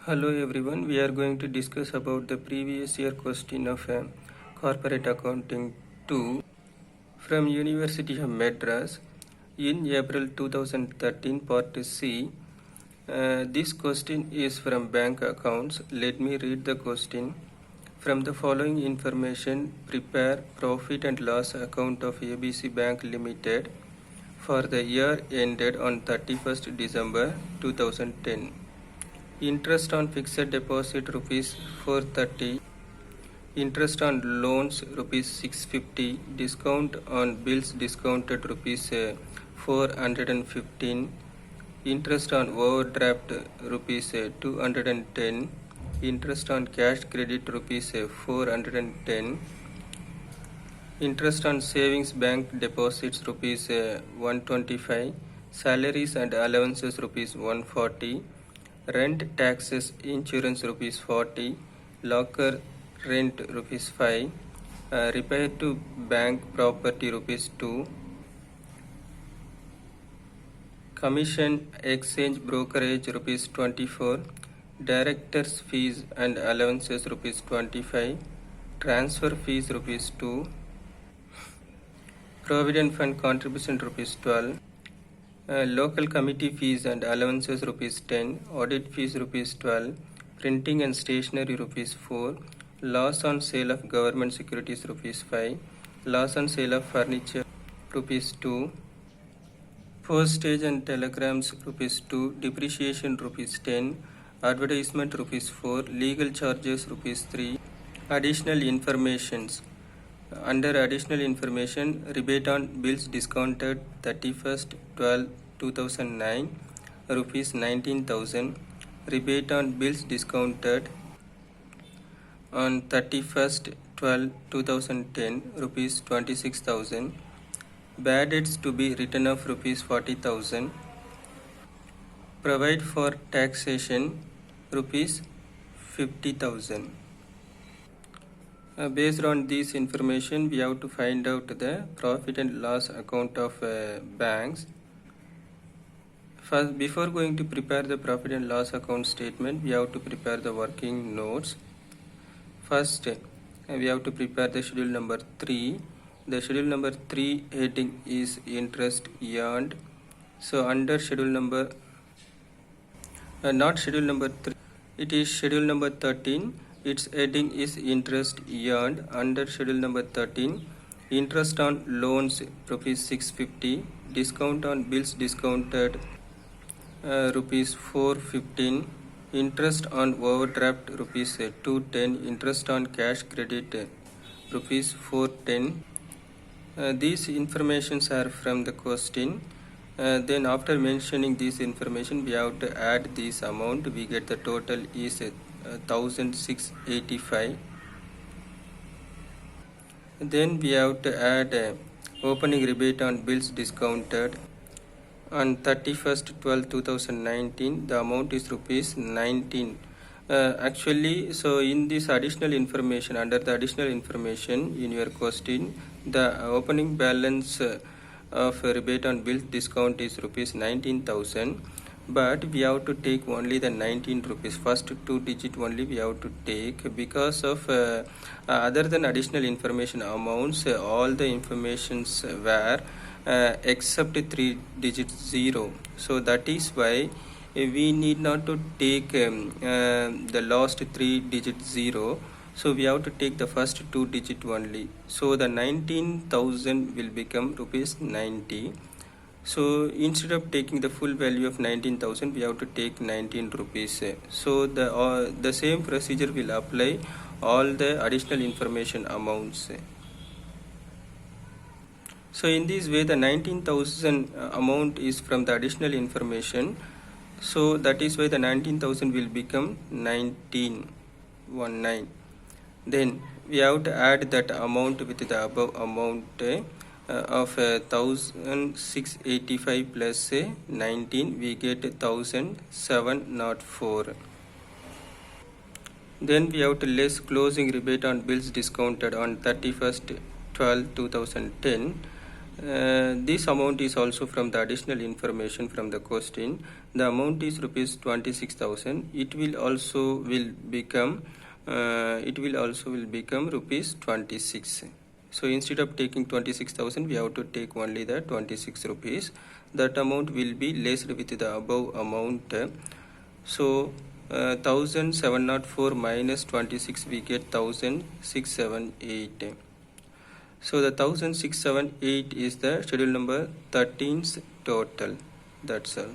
Hello everyone, we are going to discuss about the previous year question of Corporate Accounting 2 from University of Madras in April 2013 part C. This question is from bank accounts. Let me read the question. From the following information, prepare profit and loss account of ABC Bank Limited for the year ended on 31st December 2010. Interest on fixed deposit rupees 430, interest on loans rupees 650, discount on bills discounted rupees 415, interest on overdraft rupees 210, interest on cash credit rupees 410, interest on savings bank deposits rupees 125, salaries and allowances rupees 140, rent taxes insurance rupees 40, locker rent rupees 5, repair to bank property rupees 2, commission exchange brokerage rupees 24, directors fees and allowances rupees 25, transfer fees rupees 2, provident fund contribution rupees 12, local committee fees and allowances rupees 10, audit fees rupees 12, printing and stationery rupees 4, loss on sale of government securities rupees 5, loss on sale of furniture rupees 2, postage and telegrams rupees 2, depreciation rupees 10, advertisement rupees 4, legal charges rupees 3, additional informations. Under additional information, rebate on bills discounted 31st 12/2009 rupees 19,000, rebate on bills discounted on 31st 12/2010 rupees 26,000, bad debts to be written off rupees 40,000, provide for taxation rupees 50,000. Based on this information, we have to find out the profit and loss account of banks. First, before going to prepare the profit and loss account statement, we have to prepare the working notes. First, we have to prepare the schedule number 3. The schedule number 3 heading is interest earned. So under schedule number, not schedule number 3, it is schedule number 13. Its heading is interest earned. Under schedule number 13, interest on loans rupees 650, discount on bills discounted rupees 415, interest on overdraft rupees 210, interest on cash credit rupees 410. These informations are from the question. Then after mentioning this information, we have to add this amount. We get the total is 1,685. Then we have to add opening rebate on bills discounted on 31st 12/2019. The amount is rupees 19. Actually, so in this additional information, under the additional information in your question, the opening balance of rebate on bills discount is rupees 19,000. But we have to take only the 19 rupees, first 2 digit only we have to take, because of other than additional information amounts, all the informations were except 3 digit 0. So that is why we need not to take the last 3 digit 0. So we have to take the first 2 digit only. So the 19,000 will become rupees 90. So instead of taking the full value of 19,000, we have to take 19 rupees. So the same procedure will apply all the additional information amounts. So in this way, the 19,000 amount is from the additional information. So that is why the 19,000 will become 1919. Then we have to add that amount with the above amount of 1,685 plus 19, we get 1,704. Then we have to less closing rebate on bills discounted on 31st 12/2010. This amount is also from the additional information from the question. The amount is rupees 26,000. It will also become rupees 26. So instead of taking 26,000, we have to take only the 26 rupees. That amount will be laced with the above amount. So 1704 minus 26, we get 1678. So the 1678 is the schedule number 13's total. That's all.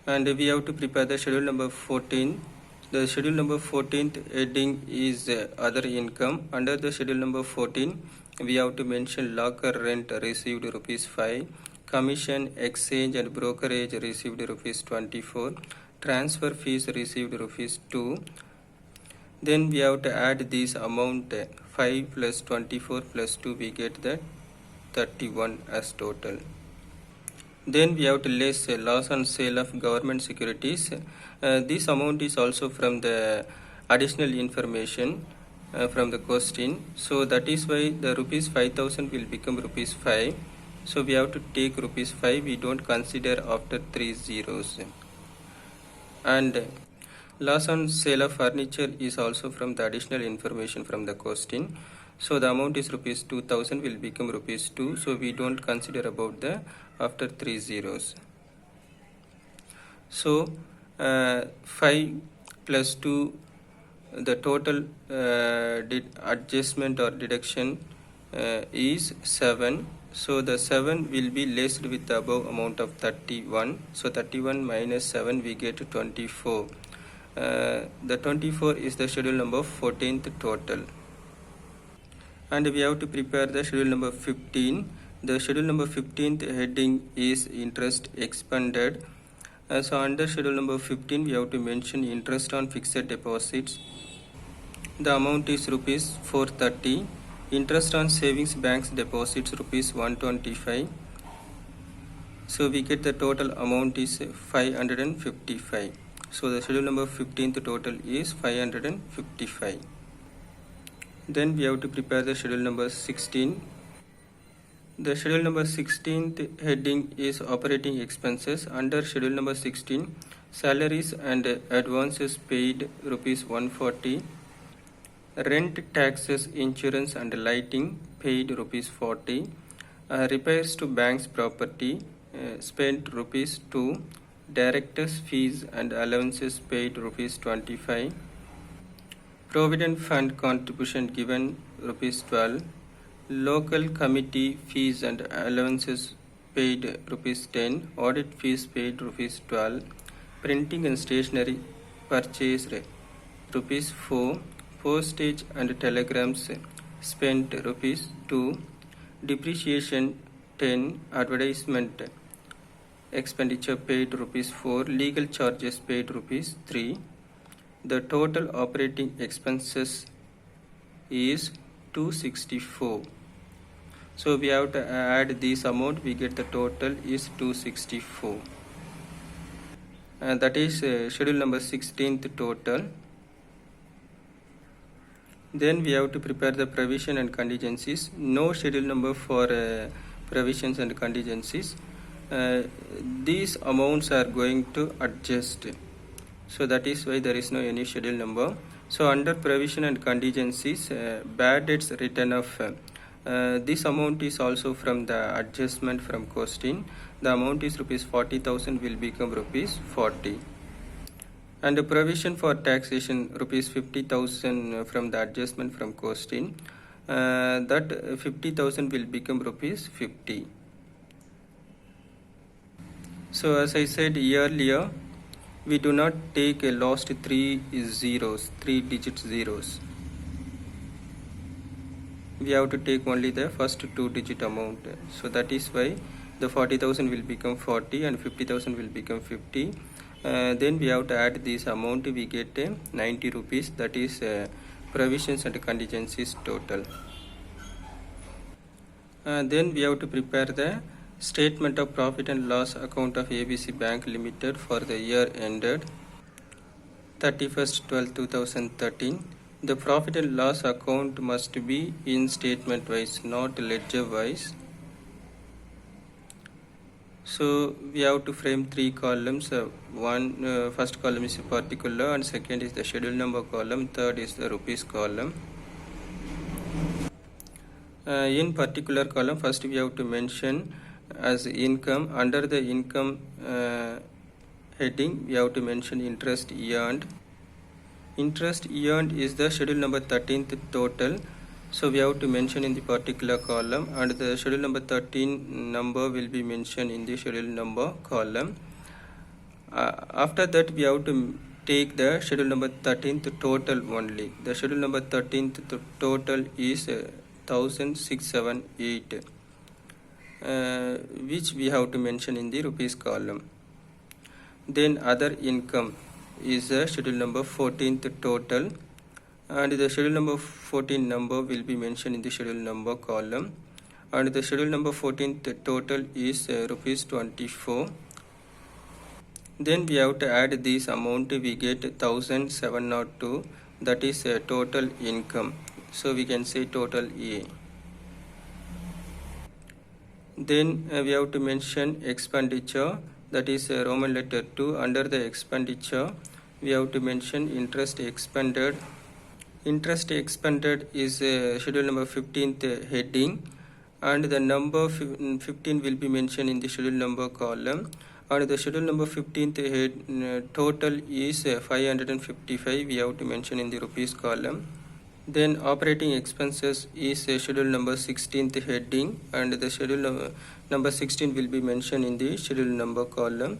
And we have to prepare the schedule number 14. The schedule number 14th heading is other income. Under the schedule number 14, we have to mention locker rent received rupees 5, commission, exchange and brokerage received rupees 24, transfer fees received rupees 2. Then we have to add this amount 5 plus 24 plus 2, we get the 31 as total. Then we have to less loss on sale of government securities. This amount is also from the additional information from the question. So that is why the rupees 5,000 will become rupees 5. So we have to take rupees 5. We don't consider after 3 zeros. And loss on sale of furniture is also from the additional information from the question. So the amount is rupees 2,000 will become rupees 2. So we don't consider about the after 3 zeros. So 5 plus 2, the total adjustment or deduction is 7. So the 7 will be laced with the above amount of 31. So 31 minus 7, we get 24. The 24 is the schedule number 14th total. And we have to prepare the schedule number 15. The schedule number 15th heading is interest expended. So under schedule number 15, we have to mention interest on fixed deposits. The amount is rupees 430. Interest on savings banks deposits rupees 125. So we get the total amount is 555. So the schedule number 15th total is 555. Then we have to prepare the schedule number 16. The schedule number 16th heading is operating expenses. Under schedule number 16, salaries and advances paid rupees 140. Rent, taxes, insurance and lighting paid rupees 40. Repairs to bank's property spent rupees 2. Directors' fees and allowances paid rupees 25. Provident fund contribution given rupees 12. Local committee fees and allowances paid rupees 10. Audit fees paid rupees 12. Printing and stationery purchased rupees 4. Postage and telegrams spent rupees 2. Depreciation 10. Advertisement expenditure paid rupees 4. Legal charges paid rupees 3. The total operating expenses is 264. So we have to add this amount, we get the total is 264. And that is schedule number 16th total. Then we have to prepare the provision and contingencies. No schedule number for provisions and contingencies. These amounts are going to adjust. So that is why there is no any schedule number. So under provision and contingencies, bad debts written off. This amount is also from the adjustment from costing. The amount is rupees 40,000 will become rupees 40. And the provision for taxation rupees 50,000 from the adjustment from costing. That 50,000 will become rupees 50. So as I said earlier, we do not take a last 3 digit zeros. We have to take only the first 2 digit amount. So that is why the 40,000 will become 40 and 50,000 will become 50. Then we have to add this amount, we get 90 rupees. That is provisions and contingencies total. Then we have to prepare the statement of profit and loss account of ABC Bank Limited for the year ended 31st/12/2013. The profit and loss account must be in statement wise, not ledger wise. So we have to frame three columns. First column is a particular, and second is the schedule number column, third is the rupees column. In particular column, first we have to mention as income. Under the income heading, we have to mention interest earned. Interest earned is the schedule number 13th total, so we have to mention in the particular column, and the schedule number 13 number will be mentioned in the schedule number column. After that, we have to take the schedule number 13th total only. The schedule number 13th total is 1678, which we have to mention in the rupees column. Then other income is the schedule number 14th total, and the schedule number 14 number will be mentioned in the schedule number column, and the schedule number 14th total is rupees 24. Then we have to add this amount, we get 1702, that is total income, so we can say total A. Then we have to mention expenditure, that is Roman letter 2. Under the expenditure, we have to mention interest expended. Interest expended is schedule number 15th heading, and the number 15 will be mentioned in the schedule number column, and the schedule number 15th head total is 555, we have to mention in the rupees column. Then operating expenses is schedule number 16th heading, and the schedule number 16 will be mentioned in the schedule number column,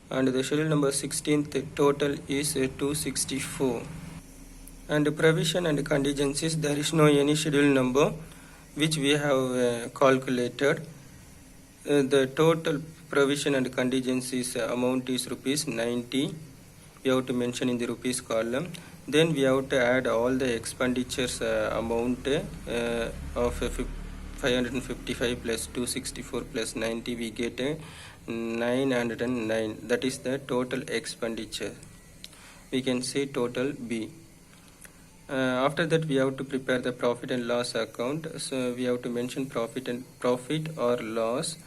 and the schedule number 16th total is 264. And provision and contingencies, there is no any schedule number which we have calculated. The total provision and contingencies amount is rupees 90, we have to mention in the rupees column. Then we have to add all the expenditures amount of 555 plus 264 plus 90, we get 909, that is the total expenditure. We can say total B. After that, we have to prepare the profit and loss account. So we have to mention profit or loss.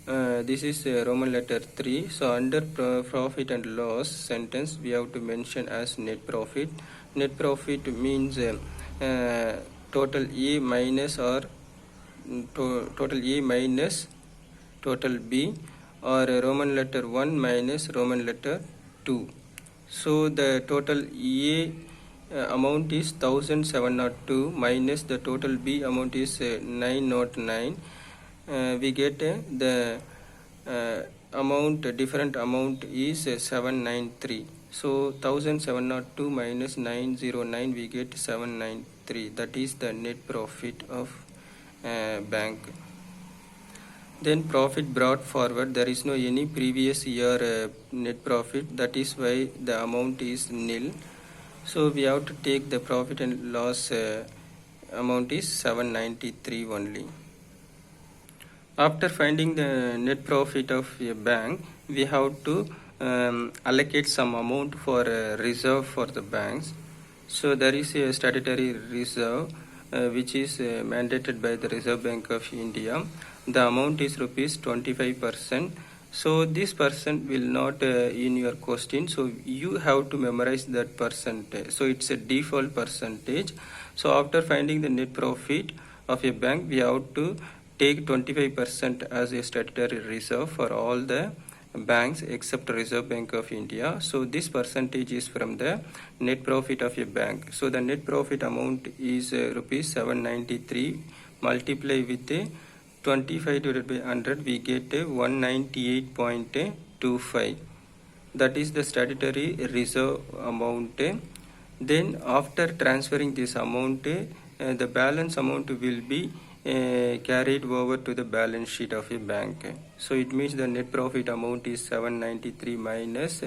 This is Roman letter 3. So under profit and loss sentence, we have to mention as net profit. Net profit means total A minus or total A minus total B, or Roman letter 1 minus Roman letter 2. So the total A amount is 1702 minus the total B amount is 909. We get the amount, different amount is 793. So 1702 minus 909, we get 793, that is the net profit of bank. Then profit brought forward, there is no any previous year net profit, that is why the amount is nil. So we have to take the profit and loss amount is 793 only. After finding the net profit of a bank, we have to allocate some amount for reserve for the banks. So there is a statutory reserve which is mandated by the Reserve Bank of India. The amount is rupees 25%. So this percent will not in your question, so you have to memorize that percentage. So it's a default percentage. So after finding the net profit of a bank, we have to take 25% as a statutory reserve for all the banks except Reserve Bank of India. So this percentage is from the net profit of a bank. So the net profit amount is rupees 793, multiply with 25 divided by 100, we get 198.25. That is the statutory reserve amount. Then after transferring this amount, the balance amount will be carried over to the balance sheet of a bank. So it means the net profit amount is 793 minus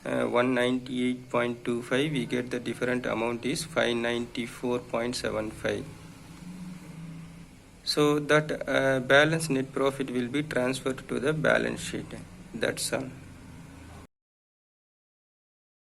198.25, we get the different amount is 594.75. So that balance net profit will be transferred to the balance sheet. That's all.